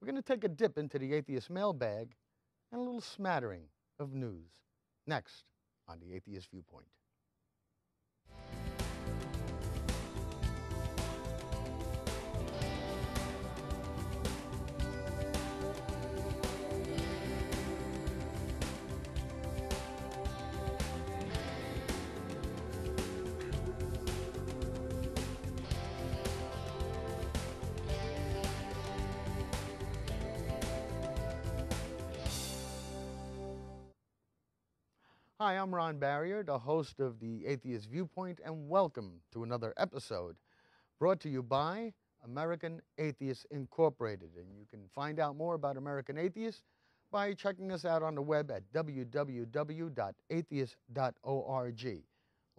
going to take a dip into the Atheist Mailbag and a little smattering of news. Next on the Atheist Viewpoint. Hi, I'm Ron Barrier, the host of the Atheist Viewpoint, and welcome to another episode brought to you by American Atheists Incorporated. And you can find out more about American Atheists by checking us out on the web at www.atheist.org. A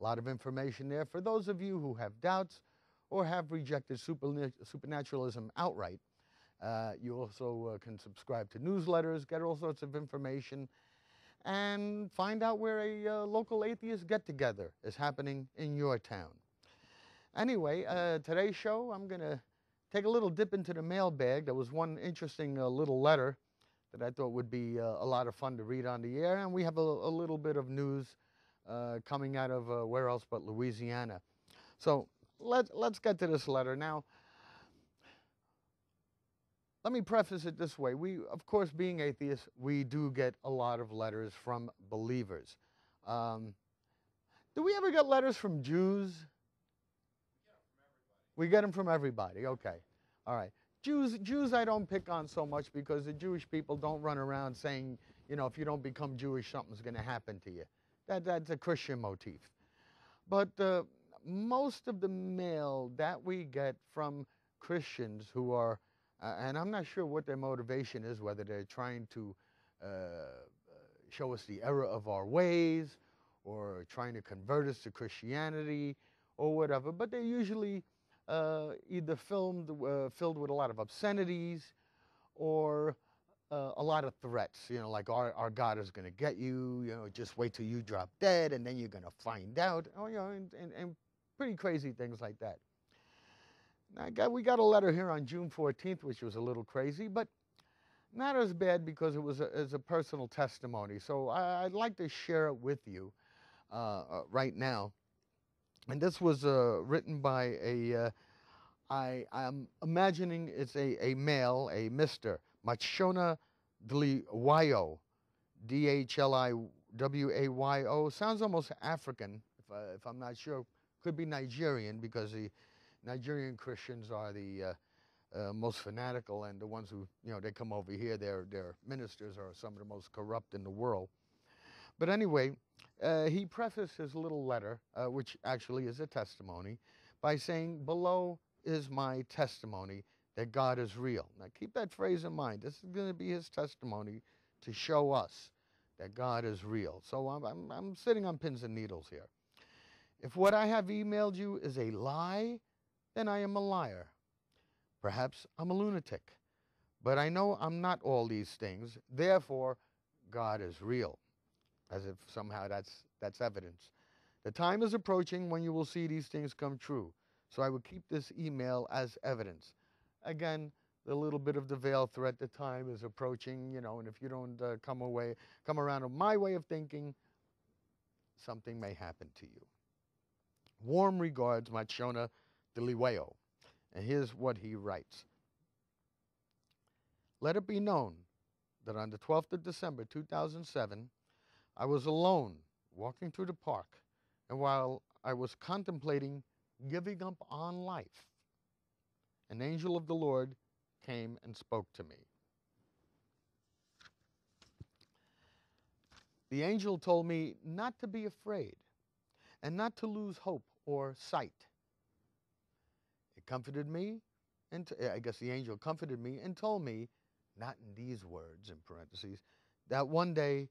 lot of information there for those of you who have doubts or have rejected supernaturalism outright. You also can subscribe to newsletters, get all sorts of information, and find out where a local atheist get-together is happening in your town. Anyway, today's show, I'm going to take a little dip into the mailbag. There was one interesting little letter that I thought would be a lot of fun to read on the air, and we have a little bit of news coming out of where else but Louisiana. So let's get to this letter. Now, let me preface it this way. We, of course, being atheists, we do get a lot of letters from believers. Do we ever get letters from Jews? We get them from everybody. Okay. All right. Jews I don't pick on so much because the Jewish people don't run around saying, you know, if you don't become Jewish, something's going to happen to you. That's a Christian motif. But most of the mail that we get from Christians who are and I'm not sure what their motivation is, whether they're trying to show us the error of our ways or trying to convert us to Christianity or whatever. But they're usually either filled with a lot of obscenities or a lot of threats. You know, like our God is going to get you, you know, just wait till you drop dead and then you're going to find out. Oh, you know, and pretty crazy things like that. We got a letter here on June 14th, which was a little crazy, but not as bad because it was a personal testimony. So I'd like to share it with you right now. And this was written by I'm imagining it's a male, a Mr. Machona Dliwayo, Dliwayo. Sounds almost African, if I'm not sure. Could be Nigerian because the Nigerian Christians are the most fanatical, and the ones who, you know, they come over here, their ministers are some of the most corrupt in the world. But anyway, he prefaced his little letter, which actually is a testimony, by saying, "Below is my testimony that God is real." Now keep that phrase in mind. This is going to be his testimony to show us that God is real. So I'm sitting on pins and needles here. If what I have emailed you is a lie, then I am a liar. Perhaps I'm a lunatic. But I know I'm not all these things. Therefore, God is real. As if somehow that's evidence. The time is approaching when you will see these things come true. So I will keep this email as evidence. Again, the little bit of the veil threat, the time is approaching, you know, and if you don't come around to my way of thinking, something may happen to you. Warm regards, Machona Dliwayo. And here's what he writes. Let it be known that on the 12th of December, 2007, I was alone walking through the park, and while I was contemplating giving up on life, an angel of the Lord came and spoke to me. The angel told me not to be afraid and not to lose hope or sight. It comforted me, and I guess the angel comforted me and told me, not in these words in parentheses, that one day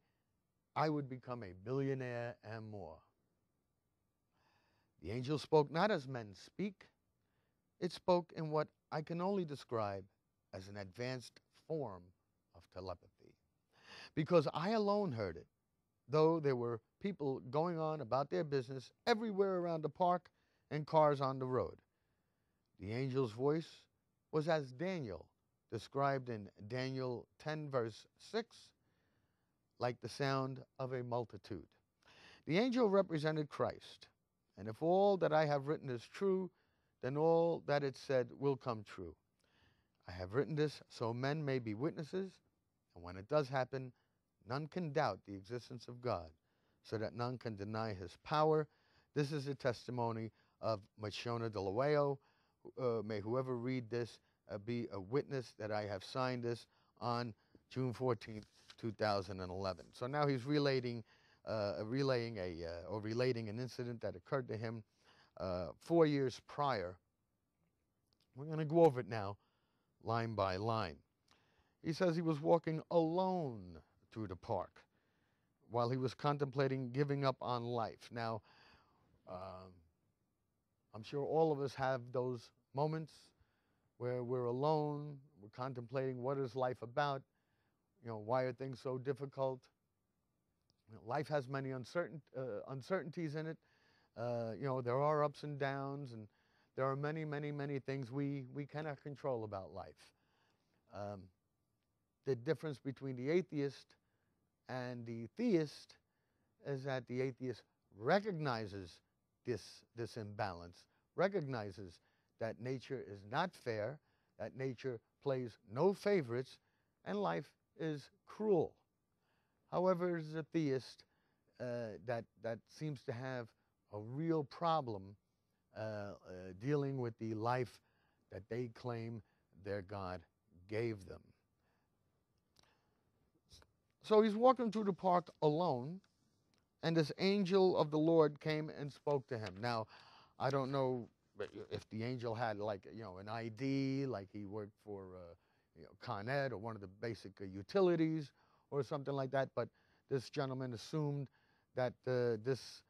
I would become a billionaire and more. The angel spoke not as men speak. It spoke in what I can only describe as an advanced form of telepathy. Because I alone heard it, though there were people going on about their business everywhere around the park and cars on the road. The angel's voice was as Daniel described in Daniel 10, verse 6, like the sound of a multitude. The angel represented Christ, and if all that I have written is true, then all that it said will come true. I have written this so men may be witnesses, and when it does happen, none can doubt the existence of God, so that none can deny his power. This is a testimony of Machona de Loeo. May whoever read this be a witness that I have signed this on June 14th, 2011. So now he's relating an incident that occurred to him 4 years prior. We're going to go over it now, line by line. He says he was walking alone through the park while he was contemplating giving up on life. Now, I'm sure all of us have those moments where we're alone, we're contemplating what is life about, why are things so difficult? Life has many uncertainties in it. There are ups and downs, and there are many, many, many things we cannot control about life. The difference between the atheist and the theist is that the atheist recognizes this imbalance, recognizes that nature is not fair, that nature plays no favorites, and life is cruel. However, there's a theist that seems to have a real problem dealing with the life that they claim their God gave them. So he's walking through the park alone, and this angel of the Lord came and spoke to him. Now, I don't know if the angel had an ID, like he worked for Con Ed or one of the basic utilities or something like that, but this gentleman assumed that this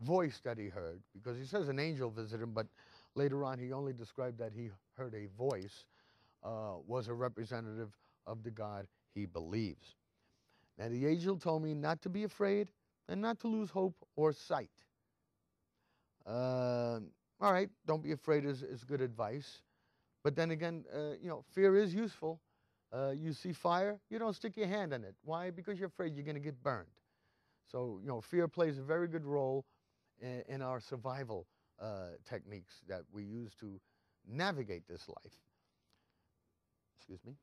voice that he heard, because he says an angel visited him, but later on he only described that he heard a voice, was a representative of the God he believes. Now the angel told me not to be afraid and not to lose hope or sight. All right, don't be afraid is good advice. But then again, fear is useful. You see fire, you don't stick your hand in it. Why? Because you're afraid you're going to get burned. So, fear plays a very good role in our survival techniques that we use to navigate this life. Excuse me.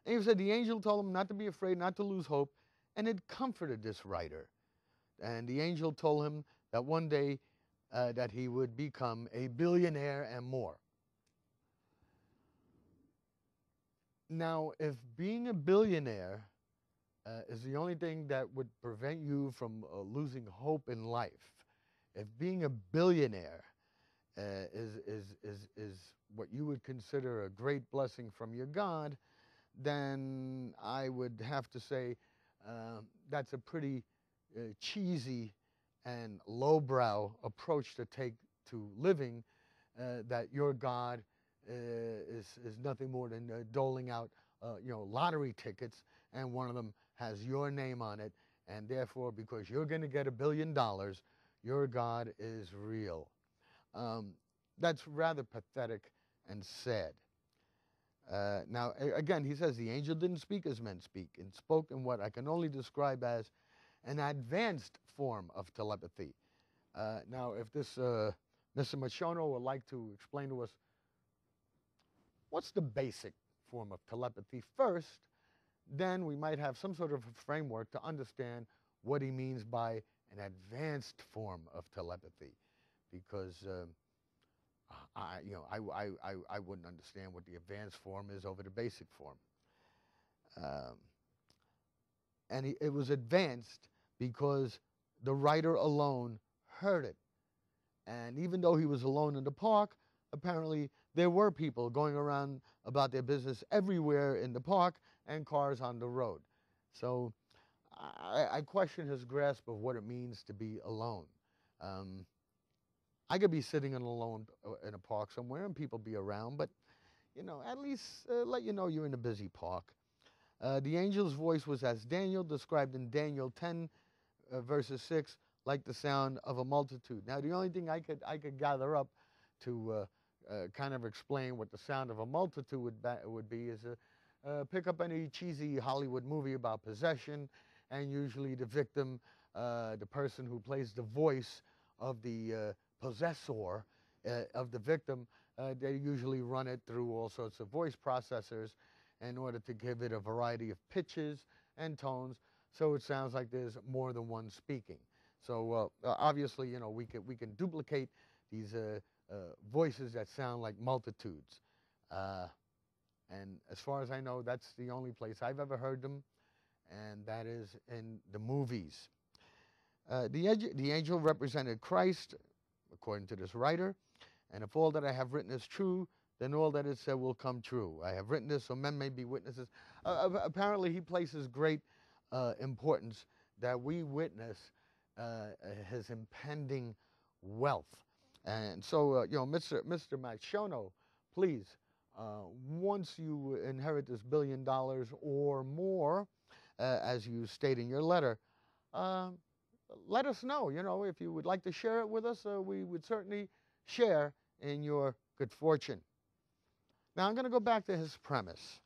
And he said the angel told him not to be afraid, not to lose hope, and it comforted this writer. And the angel told him that one day that he would become a billionaire and more. Now, if being a billionaire is the only thing that would prevent you from losing hope in life, if being a billionaire is what you would consider a great blessing from your God, then I would have to say that's a pretty cheesy and lowbrow approach to take to living, that your God is nothing more than doling out lottery tickets, and one of them has your name on it, and therefore because you're going to get $1 billion, your God is real. That's rather pathetic and sad. Now, again, he says the angel didn't speak as men speak, and spoke in what I can only describe as an advanced form of telepathy. Now, if this Mr. Machono would like to explain to us what's the basic form of telepathy first, then we might have some sort of a framework to understand what he means by an advanced form of telepathy, because I wouldn't understand what the advanced form is over the basic form. And it was advanced because the writer alone heard it. And even though he was alone in the park, apparently there were people going around about their business everywhere in the park and cars on the road. So I question his grasp of what it means to be alone. I could be sitting alone in a park somewhere and people be around, but, at least let you know you're in a busy park. The angel's voice was as Daniel described in Daniel 10, verses 6, like the sound of a multitude. Now, the only thing I could gather up to kind of explain what the sound of a multitude would be is pick up any cheesy Hollywood movie about possession, and usually the victim, the person who plays the voice of the possessor of the victim, they usually run it through all sorts of voice processors in order to give it a variety of pitches and tones, so it sounds like there's more than one speaking. So obviously, you know, we can duplicate these voices that sound like multitudes. And as far as I know, that's the only place I've ever heard them, and that is in the movies. The angel represented Christ, according to this writer, and if all that I have written is true, then all that is said will come true. I have written this so men may be witnesses. Apparently, he places great importance that we witness his impending wealth. And so, you know, Mr. Machono, please, once you inherit this $1 billion or more, as you state in your letter, let us know. You know, if you would like to share it with us, we would certainly share in your good fortune. Now, I'm going to go back to his premise,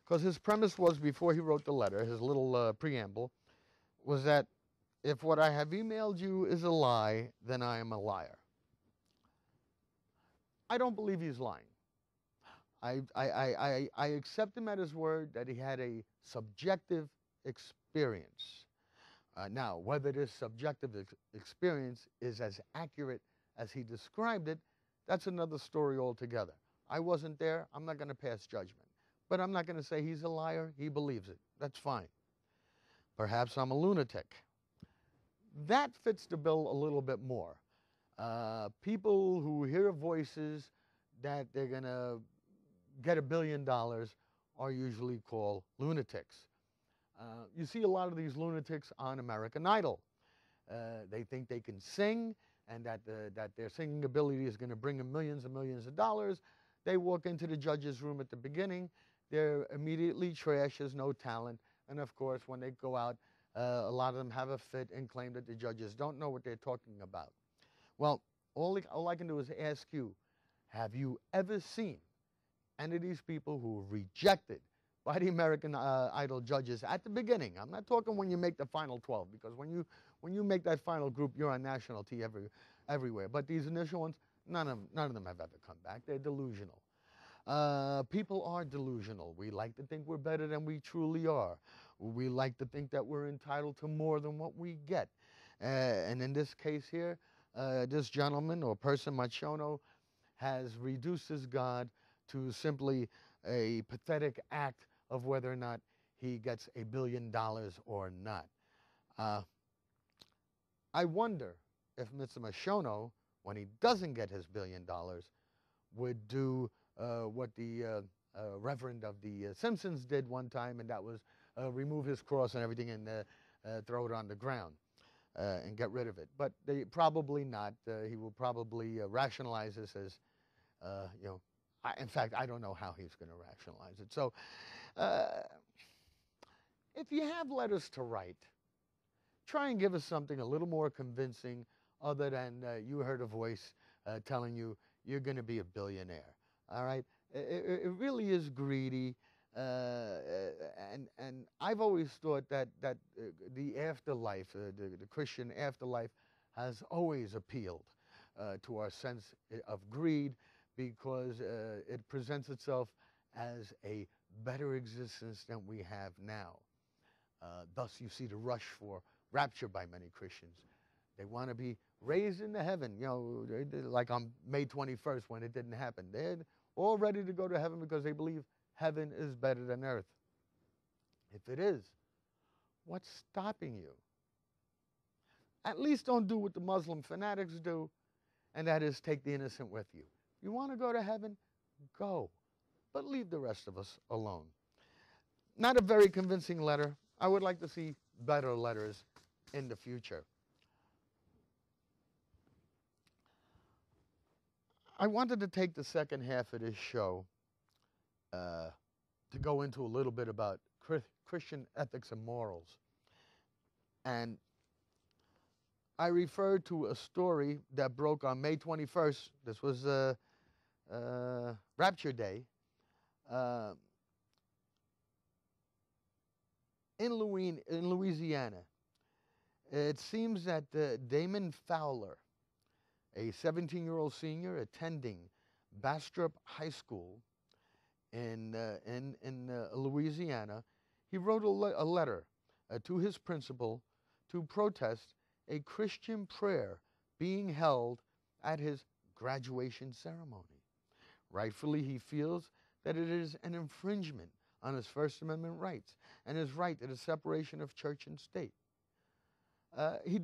because his premise was, before he wrote the letter, his little preamble, was that if what I have emailed you is a lie, then I am a liar. I don't believe he's lying. I accept him at his word that he had a subjective experience. Now, whether this subjective experience is as accurate as he described it, that's another story altogether. I wasn't there. I'm not going to pass judgment. But I'm not going to say he's a liar. He believes it. That's fine. Perhaps I'm a lunatic. That fits the bill a little bit more. People who hear voices that they're going to get $1 billion are usually called lunatics. You see a lot of these lunatics on American Idol. They think they can sing, and that their singing ability is going to bring them millions and millions of dollars. They walk into the judge's room at the beginning. They're immediately trashed as no talent. And of course, when they go out, a lot of them have a fit and claim that the judges don't know what they're talking about. Well, all I can do is ask you, have you ever seen any of these people who were rejected by the American Idol judges at the beginning? I'm not talking when you make the final 12, because when you make that final group, you're on national TV everywhere. But these initial ones, none of them have ever come back. They're delusional. People are delusional. We like to think we're better than we truly are. We like to think that we're entitled to more than what we get. And in this case here, this gentleman or person, Machono, has reduced his God to simply a pathetic act of whether or not he gets $1 billion or not. I wonder if Mr. Machono, when he doesn't get his $1 billion, would do what the Reverend of the Simpsons did one time, and that was remove his cross and everything and throw it on the ground and get rid of it. But probably not. He will probably rationalize this as, you know, in fact, I don't know how he's going to rationalize it. So if you have letters to write, try and give us something a little more convincing other than you heard a voice telling you you're going to be a billionaire. All right? It really is greedy. And I've always thought that the afterlife, the Christian afterlife, has always appealed to our sense of greed, because it presents itself as a better existence than we have now. Thus, you see the rush for rapture by many Christians. They want to be raised into heaven, you know, like on May 21st when it didn't happen. They're all ready to go to heaven because they believe heaven is better than earth. If it is, what's stopping you? At least don't do what the Muslim fanatics do, and that is take the innocent with you. You want to go to heaven? Go. But leave the rest of us alone. Not a very convincing letter. I would like to see better letters in the future. I wanted to take the second half of this show to go into a little bit about Christian ethics and morals. And I referred to a story that broke on May 21st. This was Rapture Day. In Louisiana, it seems that Damon Fowler, a 17-year-old senior attending Bastrop High School in Louisiana, he wrote a letter to his principal to protest a Christian prayer being held at his graduation ceremony. Rightfully, he feels that it is an infringement on his First Amendment rights and his right to the separation of church and state. He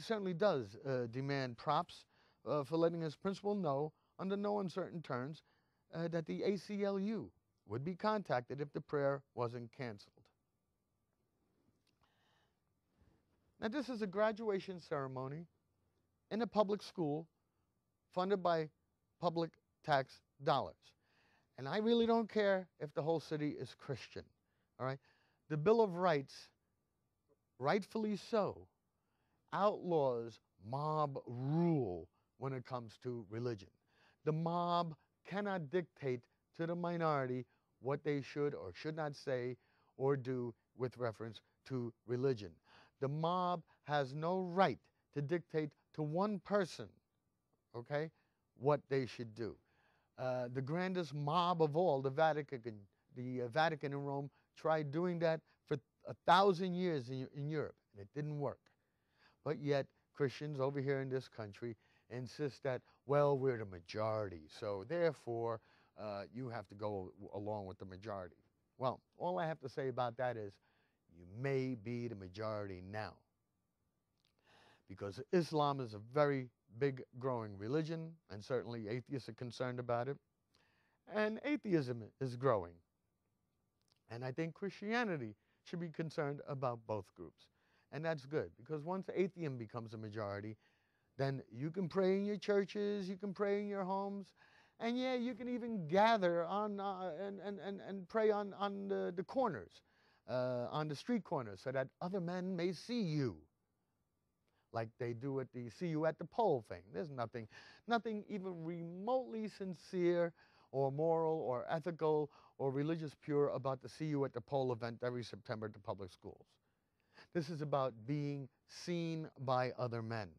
certainly does demand props for letting his principal know, under no uncertain terms, that the ACLU would be contacted if the prayer wasn't canceled. Now, this is a graduation ceremony in a public school funded by public tax dollars. And I really don't care if the whole city is Christian, all right? The Bill of Rights, rightfully so, outlaws mob rule when it comes to religion. The mob cannot dictate to the minority what they should or should not say or do with reference to religion. The mob has no right to dictate to one person, okay, what they should do. The grandest mob of all, the Vatican in Rome, tried doing that for 1,000 years in Europe, and it didn't work. But yet, Christians over here in this country insist that, well, we're the majority, so therefore you have to go along with the majority. Well, all I have to say about that is you may be the majority now, because Islam is a very big growing religion, and certainly atheists are concerned about it, and atheism is growing. And I think Christianity should be concerned about both groups. And that's good, because once atheism becomes a majority, then you can pray in your churches, you can pray in your homes, and yeah, you can even gather on and pray on the corners, on the street corners, so that other men may see you, like they do at the see you at the poll thing. There's nothing even remotely sincere or moral or ethical or religious pure about the see you at the poll event every September at the public schools. This is about being seen by other men,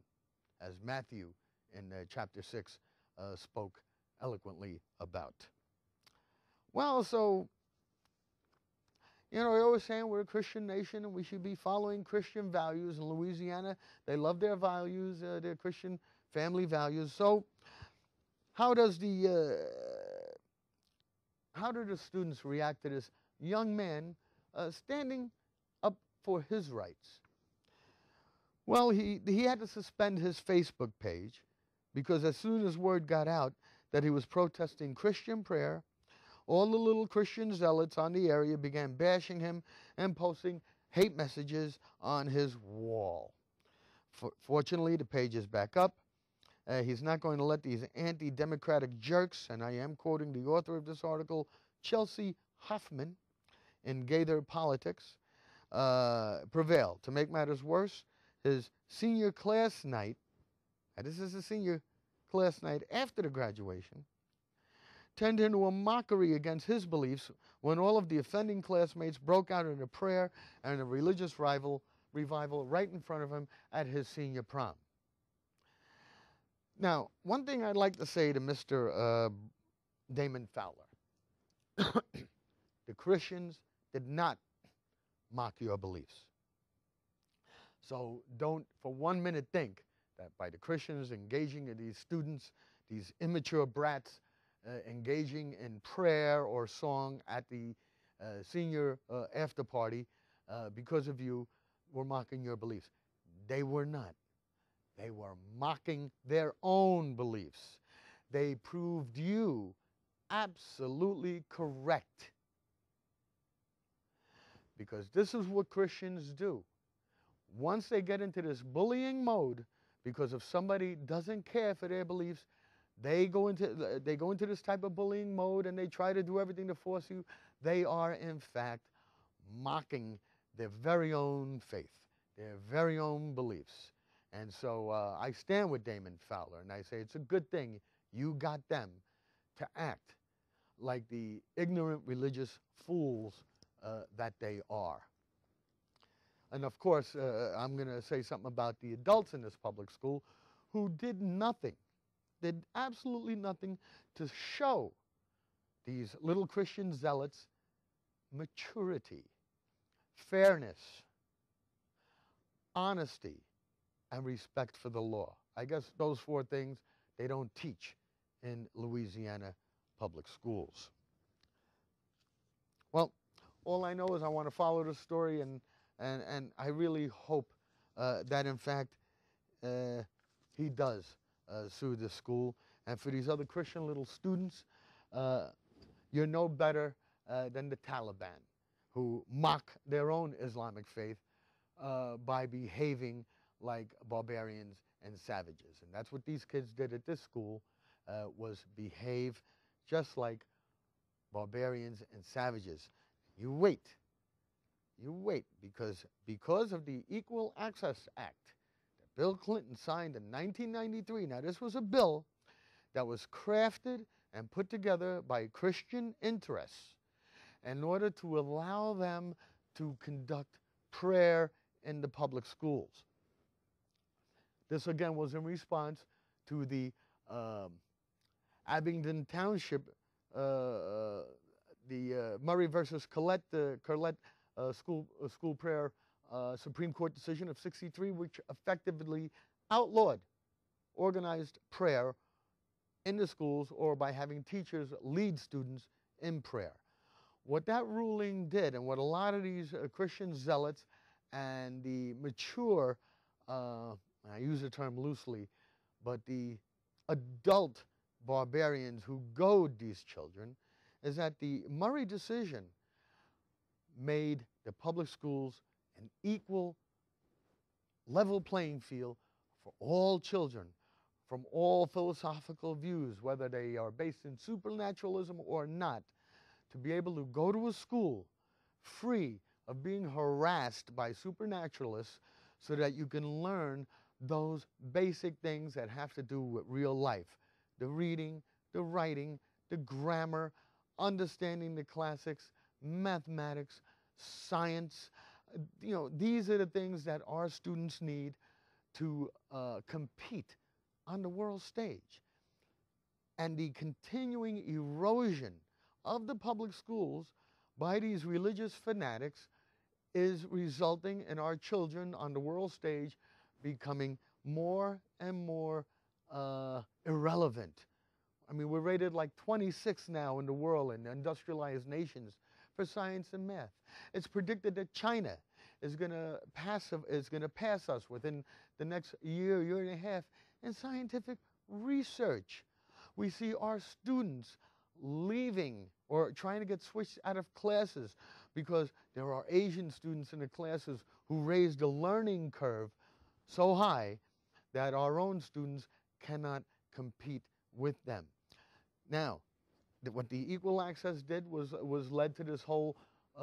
as Matthew in chapter 6 spoke eloquently about. Well, so, you know, they're always saying we're a Christian nation and we should be following Christian values. In Louisiana, they love their values, their Christian family values. So how do the students react to this young man standing up for his rights? Well, he had to suspend his Facebook page because as soon as word got out that he was protesting Christian prayer, all the little Christian zealots on the area began bashing him and posting hate messages on his wall. Fortunately, the page is back up. He's not going to let these anti-democratic jerks, and I am quoting the author of this article, Chelsea Hoffman, in Gaither Politics, prevail. To make matters worse, his senior class night, and this is a senior class night after the graduation, turned into a mockery against his beliefs when all of the offending classmates broke out in a prayer and a religious revival right in front of him at his senior prom. Now, one thing I'd like to say to Mr. Damon Fowler, the Christians did not mock your beliefs. So don't for 1 minute think that by the Christians engaging in these students, these immature brats, engaging in prayer or song at the senior after party because of you were mocking your beliefs. They were not. They were mocking their own beliefs. They proved you absolutely correct. Because this is what Christians do. Once they get into this bullying mode, because if somebody doesn't care for their beliefs, they go into this type of bullying mode and they try to do everything to force you. They are, in fact, mocking their very own faith, their very own beliefs. And so I stand with Damon Fowler, and I say it's a good thing you got them to act like the ignorant religious fools that they are. And of course, I'm going to say something about the adults in this public school who did nothing, did absolutely nothing to show these little Christian zealots maturity, fairness, honesty, and respect for the law. I guess those four things they don't teach in Louisiana public schools. Well, all I know is I want to follow the story, and I really hope that, in fact, he does sue the school. And for these other Christian little students, you're no better than the Taliban, who mock their own Islamic faith by behaving like barbarians and savages. And that's what these kids did at this school, was behave just like barbarians and savages. You wait, because of the Equal Access Act that Bill Clinton signed in 1993. Now, this was a bill that was crafted and put together by Christian interests in order to allow them to conduct prayer in the public schools. This, again, was in response to the Abingdon Township, the Murray versus Collette school prayer Supreme Court decision of '63, which effectively outlawed organized prayer in the schools or by having teachers lead students in prayer. What that ruling did, and what a lot of these Christian zealots and the mature, I use the term loosely, but the adult barbarians who goad these children, is that the Murray decision made the public schools an equal, level playing field for all children from all philosophical views, whether they are based in supernaturalism or not, to be able to go to a school free of being harassed by supernaturalists so that you can learn those basic things that have to do with real life. The reading, the writing, the grammar, understanding the classics, mathematics, science. You know, these are the things that our students need to compete on the world stage. And the continuing erosion of the public schools by these religious fanatics is resulting in our children on the world stage becoming more and more irrelevant. I mean, we're rated like 26 now in the world in industrialized nations for science and math. It's predicted that China is going to pass us within the next year and a half in scientific research. We see our students leaving or trying to get switched out of classes because there are Asian students in the classes who raised the learning curve so high that our own students cannot compete with them. Now, what the Equal Access did was led to this whole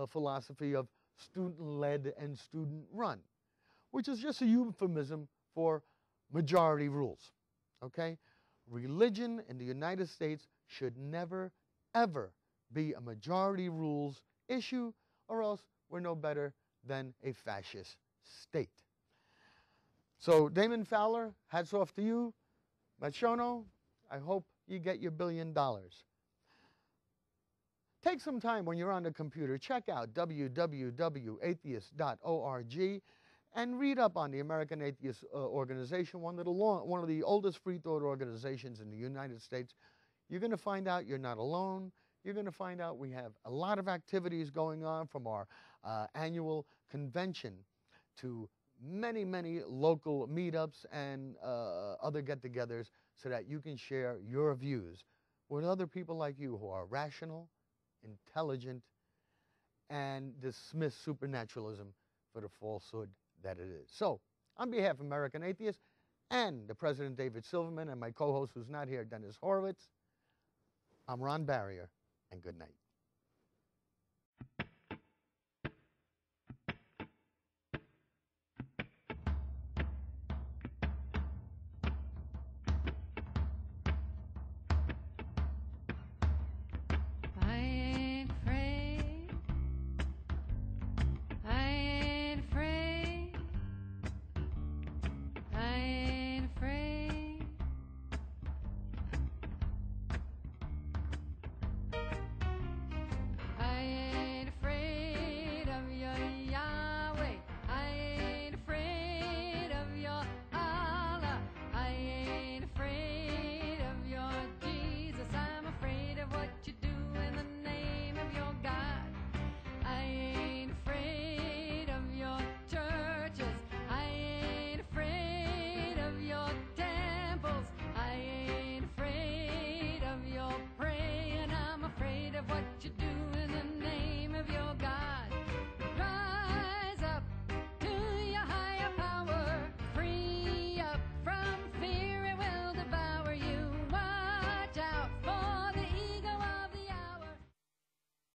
philosophy of student-led and student-run, which is just a euphemism for majority rules, okay? Religion in the United States should never, ever be a majority rules issue, or else we're no better than a fascist state. So, Damon Fowler, hats off to you. Machono, I hope you get your $1 billion. Take some time when you're on the computer, check out www.atheist.org and read up on the American Atheist Organization, one of the oldest free thought organizations in the United States. You're going to find out you're not alone. You're going to find out we have a lot of activities going on, from our annual convention to many, many local meetups and other get-togethers, so that you can share your views with other people like you who are rational, intelligent, and dismiss supernaturalism for the falsehood that it is. So, on behalf of American Atheists and the President David Silverman and my co-host who's not here, Dennis Horvitz, I'm Ron Barrier, and good night.